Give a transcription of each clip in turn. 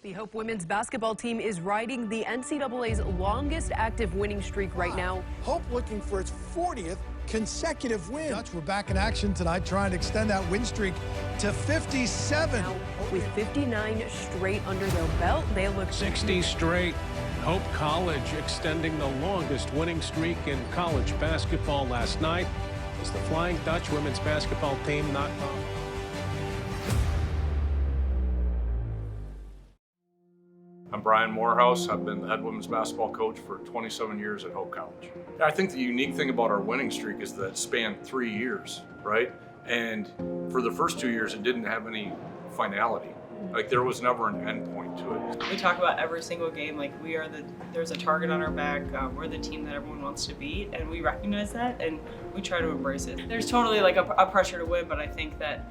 The Hope women's basketball team is riding the NCAA's longest active winning streak right now. Hope looking for its 40th consecutive win. Dutch were back in action tonight, trying to extend that win streak to 57. Now, with 59 straight under their belt, they look 60 straight. Hope College extending the longest winning streak in college basketball last night as the Flying Dutch women's basketball team knocked off. I'm Brian Morehouse. I've been the head women's basketball coach for 27 years at Hope College. I think the unique thing about our winning streak is that it spanned 3 years, right? And for the first 2 years, it didn't have any finality. Like there was never an end point to it. We talk about every single game like there's a target on our back. We're the team that everyone wants to beat, and we recognize that, and we try to embrace it. There's totally like a pressure to win, but I think that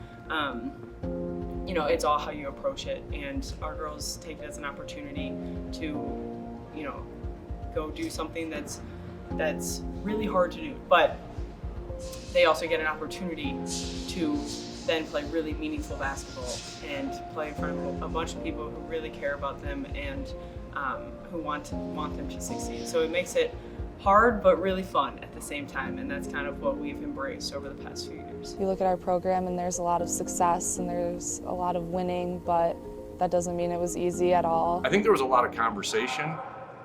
you know, it's all how you approach it, and our girls take it as an opportunity to, you know, go do something that's really hard to do, but they also get an opportunity to then play really meaningful basketball and play in front of a bunch of people who really care about them and who want them to succeed. So it makes it hard but really fun at the same time, and that's kind of what we've embraced over the past few years. You look at our program and there's a lot of success and there's a lot of winning, but that doesn't mean it was easy at all. I think there was a lot of conversation,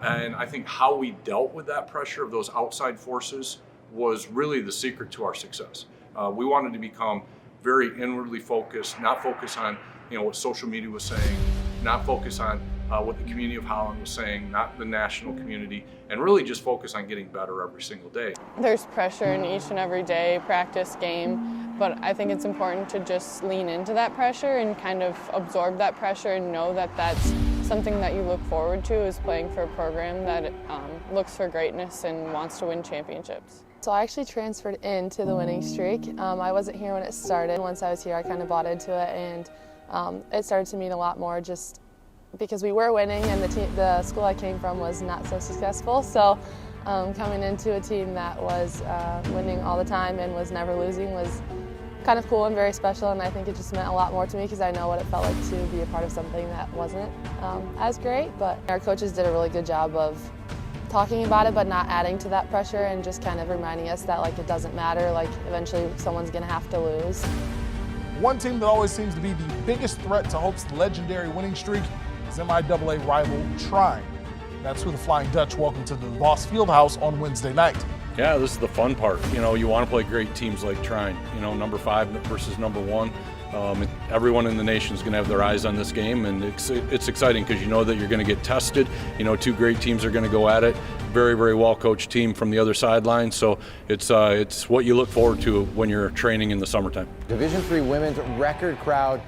and I think how we dealt with that pressure of those outside forces was really the secret to our success. We wanted to become very inwardly focused, not focus on what social media was saying, not focus on what the community of Holland was saying, not the national community, and really just focus on getting better every single day. There's pressure in each and every day, practice, game, but I think it's important to just lean into that pressure and kind of absorb that pressure and know that that's something that you look forward to, is playing for a program that looks for greatness and wants to win championships. So I actually transferred into the winning streak. I wasn't here when it started. Once I was here, I kind of bought into it, and it started to mean a lot more just because we were winning, and the school I came from was not so successful. So coming into a team that was winning all the time and was never losing was kind of cool and very special, and I think it just meant a lot more to me because I know what it felt like to be a part of something that wasn't as great. But our coaches did a really good job of talking about it, but not adding to that pressure, and just kind of reminding us that it doesn't matter, eventually someone's gonna have to lose. One team that always seems to be the biggest threat to Hope's legendary winning streak is MIAA rival Trine. That's who the Flying Dutch welcomed to the Voss Fieldhouse on Wednesday night. Yeah, this is the fun part. You want to play great teams like Trine. Number 5 versus number 1. Everyone in the nation is going to have their eyes on this game, and it's exciting because you know that you're going to get tested. 2 great teams are going to go at it. Very, very well-coached team from the other sideline. So it's what you look forward to when you're training in the summertime. Division III women's record crowd,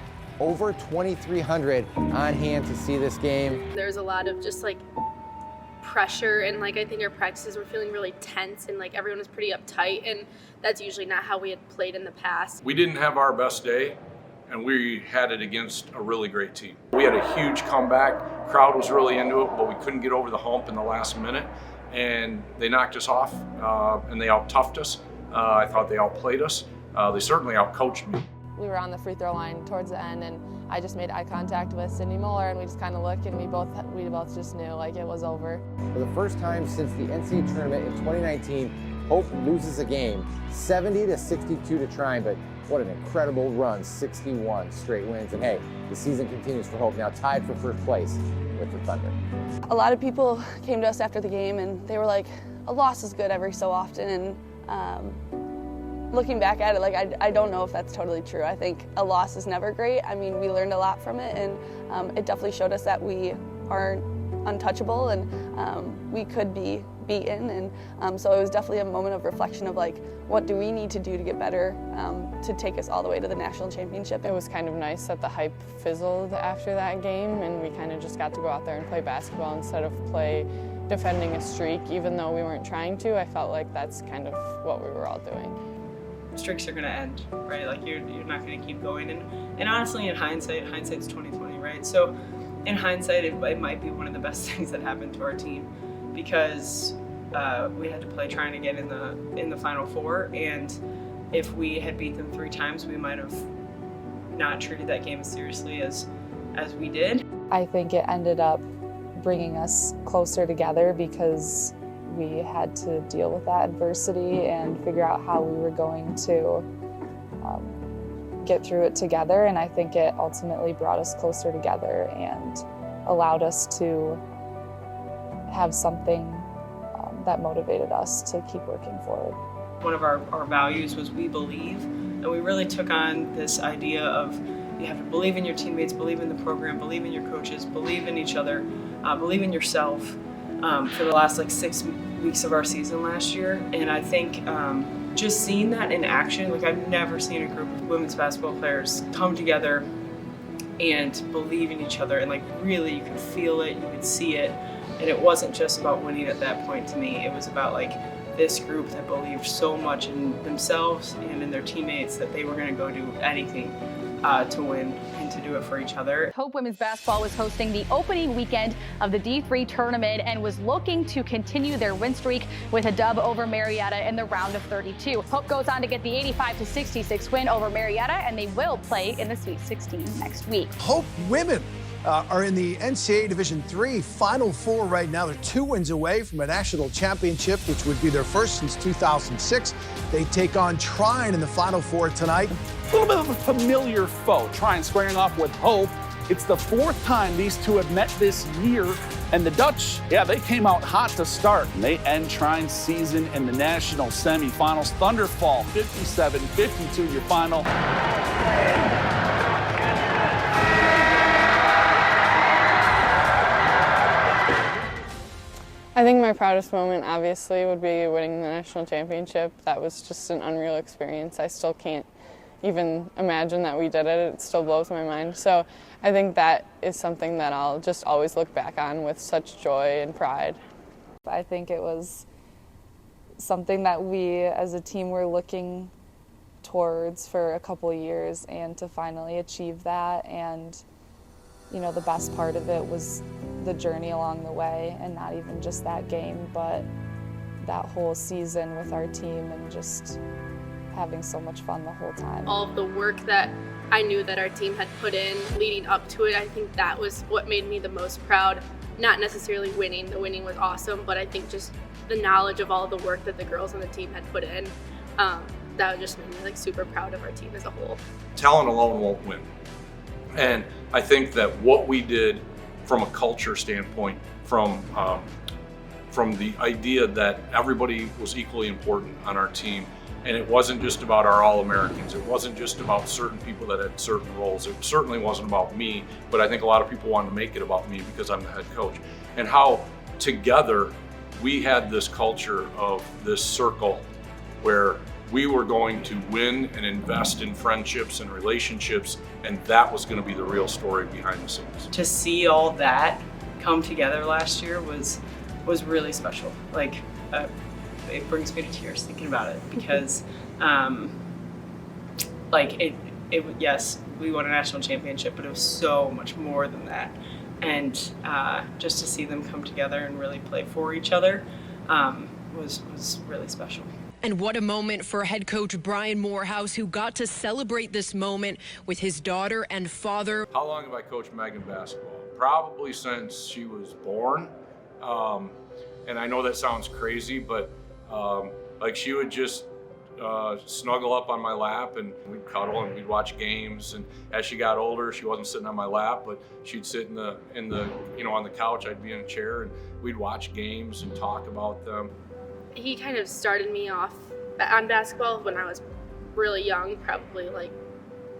over 2,300 on hand to see this game. There's a lot of just pressure, and I think our practices were feeling really tense, and everyone was pretty uptight, and that's usually not how we had played in the past. We didn't have our best day, and we had it against a really great team. We had a huge comeback. Crowd was really into it, but we couldn't get over the hump in the last minute, and they knocked us off, and they out-toughed us. I thought they outplayed us. They certainly out-coached me. We were on the free throw line towards the end, and I just made eye contact with Sydney Muller, and we just kind of looked, and we both just knew it was over. For the first time since the NCAA Tournament in 2019, Hope loses a game, 70-62 to Trine, but what an incredible run, 61 straight wins. And hey, the season continues for Hope, now tied for first place with the Thunder. A lot of people came to us after the game, and they were like, a loss is good every so often, and looking back at it, I don't know if that's totally true. I think a loss is never great. I mean, we learned a lot from it, and it definitely showed us that we aren't untouchable, and we could be beaten. And so it was definitely a moment of reflection of what do we need to do to get better to take us all the way to the national championship. It was kind of nice that the hype fizzled after that game, and we kind of just got to go out there and play basketball instead of play defending a streak. Even though we weren't trying to, I felt like that's kind of what we were all doing. Streaks are going to end, right? You're not going to keep going, and honestly, in hindsight's 20/20, right? So in hindsight, it might be one of the best things that happened to our team, because we had to play trying to get in the Final Four, and if we had beat them 3 times, we might have not treated that game as seriously as as we did. I think it ended up bringing us closer together because we had to deal with that adversity and figure out how we were going to get through it together. And I think it ultimately brought us closer together and allowed us to have something that motivated us to keep working forward. One of our values was we believe, and we really took on this idea of you have to believe in your teammates, believe in the program, believe in your coaches, believe in each other, believe in yourself for the last 6 weeks of our season last year. And I think just seeing that in action, I've never seen a group of women's basketball players come together and believe in each other, and really you could feel it, you could see it. And it wasn't just about winning at that point to me. It was about this group that believed so much in themselves and in their teammates that they were going to go do anything to win and to do it for each other. Hope women's basketball was hosting the opening weekend of the D3 tournament and was looking to continue their win streak with a dub over Marietta in the round of 32. Hope goes on to get the 85-66 win over Marietta, and they will play in the Sweet 16 next week. Hope women are in the NCAA Division III Final Four right now. They're 2 wins away from a national championship, which would be their first since 2006. They take on Trine in the Final Four tonight. A little bit of a familiar foe, Trine squaring off with Hope. It's the 4th time these two have met this year, and the Dutch, they came out hot to start, and they end Trine's season in the national semifinals. Thunder fall 57-52 your final. I think my proudest moment obviously would be winning the national championship. That was just an unreal experience. I still can't even imagine that we did it. It still blows my mind. So I think that is something that I'll just always look back on with such joy and pride. I think it was something that we as a team were looking towards for a couple years, and to finally achieve that. And the best part of it was the journey along the way, and not even just that game, but that whole season with our team and just having so much fun the whole time. All of the work that I knew that our team had put in leading up to it, I think that was what made me the most proud. Not necessarily winning, the winning was awesome, but I think just the knowledge of all the work that the girls on the team had put in, that just made me super proud of our team as a whole. Talent alone won't win. And I think that what we did from a culture standpoint, from the idea that everybody was equally important on our team, and it wasn't just about our All-Americans, it wasn't just about certain people that had certain roles, it certainly wasn't about me, but I think a lot of people wanted to make it about me because I'm the head coach. And how together we had this culture of this circle where we were going to win and invest in friendships and relationships, and that was going to be the real story behind the scenes. To see all that come together last year was really special. It brings me to tears thinking about it, because yes, we won a national championship, but it was so much more than that. And just to see them come together and really play for each other was really special. And what a moment for head coach Brian Morehouse, who got to celebrate this moment with his daughter and father. How long have I coached Megan basketball? Probably since she was born. And I know that sounds crazy, but she would just snuggle up on my lap, and we'd cuddle and we'd watch games. And as she got older, she wasn't sitting on my lap, but she'd sit on the couch. I'd be in a chair, and we'd watch games and talk about them. He kind of started me off on basketball when I was really young, probably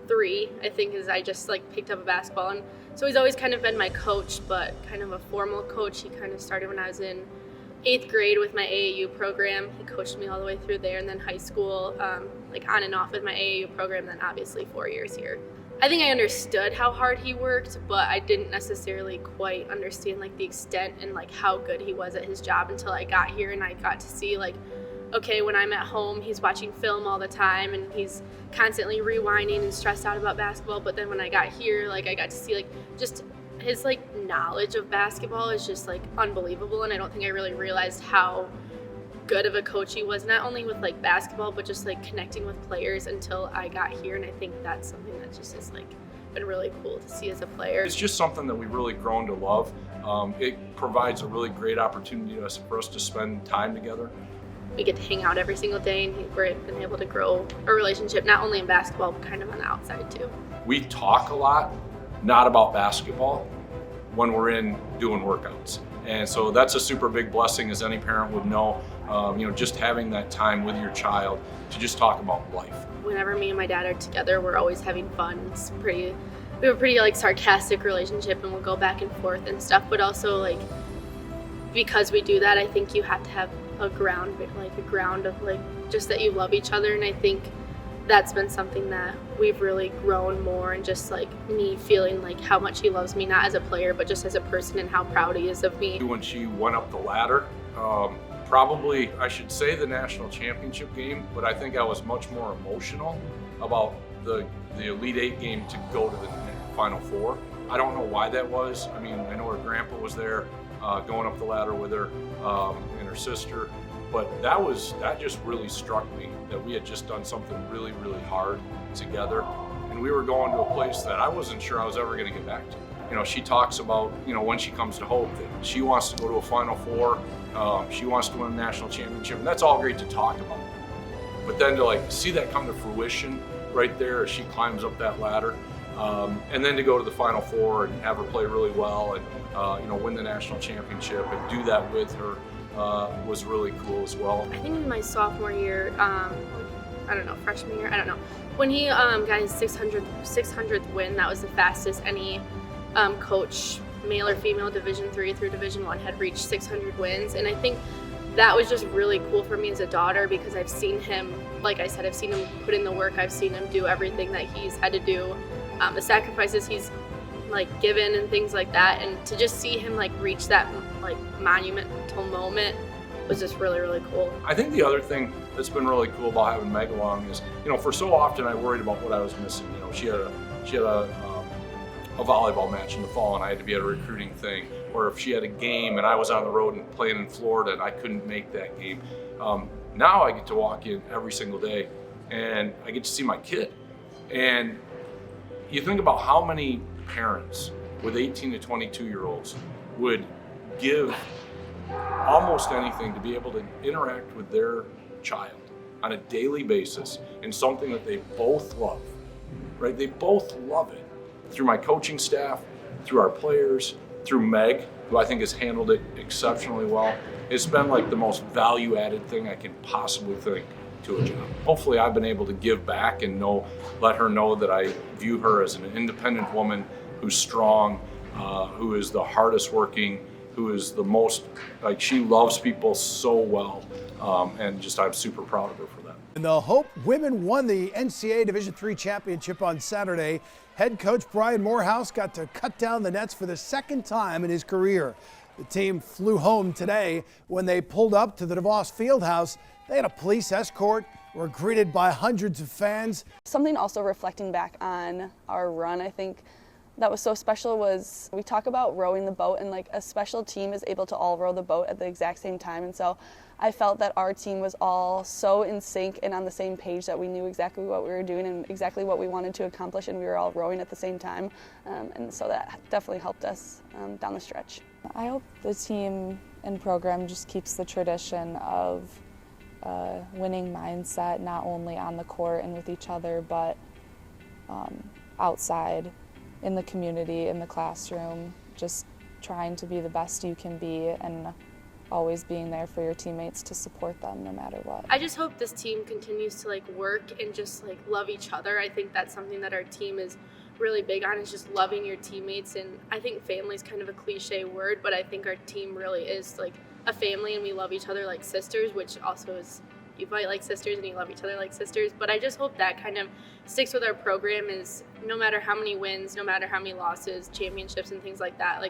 3, I think, as I just picked up a basketball. And so he's always kind of been my coach, but kind of a formal coach. He kind of started when I was in 8th grade with my AAU program. He coached me all the way through there, and then high school, on and off with my AAU program, then obviously 4 years here. I think I understood how hard he worked, but I didn't necessarily quite understand the extent and how good he was at his job until I got here, and I got to see okay, when I'm at home, he's watching film all the time and he's constantly rewinding and stressed out about basketball. But then when I got here, I got to see just his knowledge of basketball is just unbelievable. And I don't think I really realized how good of a coach he was, not only with basketball, but just connecting with players until I got here. And I think that's something that just is been really cool to see as a player. It's just something that we've really grown to love. It provides a really great opportunity for us to spend time together. We get to hang out every single day, and we've been able to grow a relationship, not only in basketball, but kind of on the outside too. We talk a lot, not about basketball, when we're in doing workouts. And so that's a super big blessing, as any parent would know, just having that time with your child to just talk about life. Whenever me and my dad are together, we're always having fun. We have a pretty like sarcastic relationship, and we'll go back and forth and stuff, but also like, because we do that, I think you have to have a ground of like just that you love each other. And I think that's been something that we've really grown more, and just like me feeling like how much he loves me, not as a player, but just as a person, and how proud he is of me. When she went up the ladder, probably I should say the national championship game, but I think I was much more emotional about the Elite Eight game to go to the Final Four. I don't know why that was. I mean, I know her grandpa was there going up the ladder with her and her sister, but that just really struck me that we had just done something really, really hard together, and we were going to a place that I wasn't sure I was ever going to get back to. She talks about, when she comes to Hope, that she wants to go to a Final Four, she wants to win a national championship, and that's all great to talk about. But then to see that come to fruition right there as she climbs up that ladder, and then to go to the Final Four and have her play really well and win the national championship and do that with her was really cool as well. I think in my sophomore year, freshman year, I don't know, when he got his 600th win, that was the fastest any coach, male or female, Division III through Division I, had reached 600 wins. And I think that was just really cool for me as a daughter, because I've seen him, like I said, I've seen him put in the work, I've seen him do everything that he's had to do, the sacrifices he's given and things like that, and to just see him reach that monumental moment was just really, really cool. I think the other thing that's been really cool about having Meg along is, for so often I worried about what I was missing. She had a volleyball match in the fall, and I had to be at a recruiting thing, or if she had a game and I was on the road and playing in Florida and I couldn't make that game. Now I get to walk in every single day and I get to see my kid. And you think about how many parents with 18 to 22-year-olds would give almost anything to be able to interact with their child on a daily basis in something that they both love, right? They both love it. Through my coaching staff, through our players, through Meg, who I think has handled it exceptionally well. It's been the most value-added thing I can possibly think to a job. Hopefully I've been able to give back and let her know that I view her as an independent woman who's strong, who is the hardest working, who is the most, she loves people so well, and just I'm super proud of her for that. And the Hope women won the NCAA Division III championship on Saturday. Head coach Brian Morehouse got to cut down the nets for the second time in his career. The team flew home today. When they pulled up to the DeVos Fieldhouse, they had a police escort, were greeted by hundreds of fans. Something also reflecting back on our run, I think, that was so special was we talk about rowing the boat, and a special team is able to all row the boat at the exact same time. And so I felt that our team was all so in sync and on the same page that we knew exactly what we were doing and exactly what we wanted to accomplish, and we were all rowing at the same time. And so that definitely helped us down the stretch. I hope the team and program just keeps the tradition of winning mindset, not only on the court and with each other, but outside in the community, in the classroom, just trying to be the best you can be and always being there for your teammates to support them no matter what. I just hope this team continues to work and just love each other. I think that's something that our team is really big on, is just loving your teammates. And I think family is kind of a cliche word, but I think our team really is a family, and we love each other like sisters, which also is, you fight like sisters and you love each other like sisters. But I just hope that kind of sticks with our program, is no matter how many wins, no matter how many losses, championships and things like that,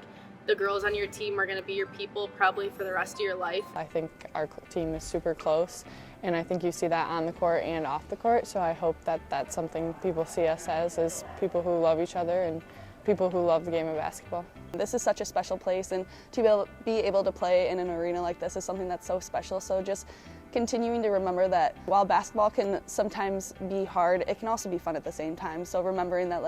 the girls on your team are going to be your people probably for the rest of your life. I think our team is super close, and I think you see that on the court and off the court, so I hope that that's something people see us as people who love each other and people who love the game of basketball. This is such a special place, and to be able to play in an arena like this is something that's so special. So just continuing to remember that while basketball can sometimes be hard, it can also be fun at the same time. So remembering that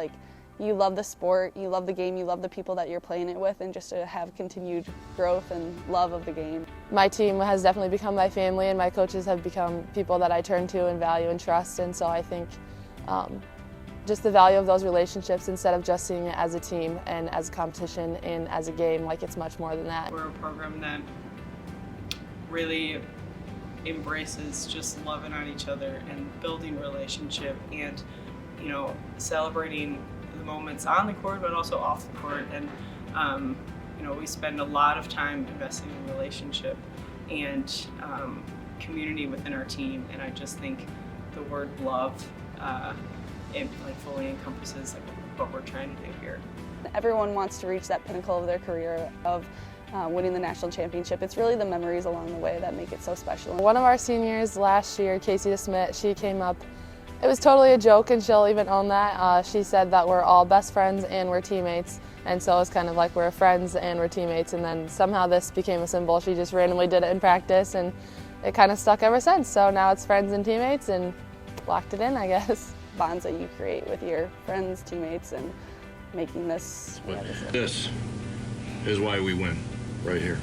you love the sport, you love the game, you love the people that you're playing it with, and just to have continued growth and love of the game. My team has definitely become my family, and my coaches have become people that I turn to and value and trust, and so I think just the value of those relationships, instead of just seeing it as a team and as a competition and as a game, like it's much more than that. We're a program that really embraces just loving on each other and building relationship and, you know, celebrating the moments on the court but also off the court. And you know, we spend a lot of time investing in relationship and community within our team, and I just think the word love it like fully encompasses like what we're trying to do here. Everyone wants to reach that pinnacle of their career of winning the national championship. It's really the memories along the way that make it so special. One of our seniors last year, Casey DeSmit, she came up. It was totally a joke, and she'll even own that. She said that we're all best friends and we're teammates, and so it's kind of like we're friends and we're teammates, and then somehow this became a symbol. She just randomly did it in practice, and it kind of stuck ever since. So now it's friends and teammates, and locked it in, I guess. Bonds that you create with your friends, teammates, and making this. This is why we win, right here.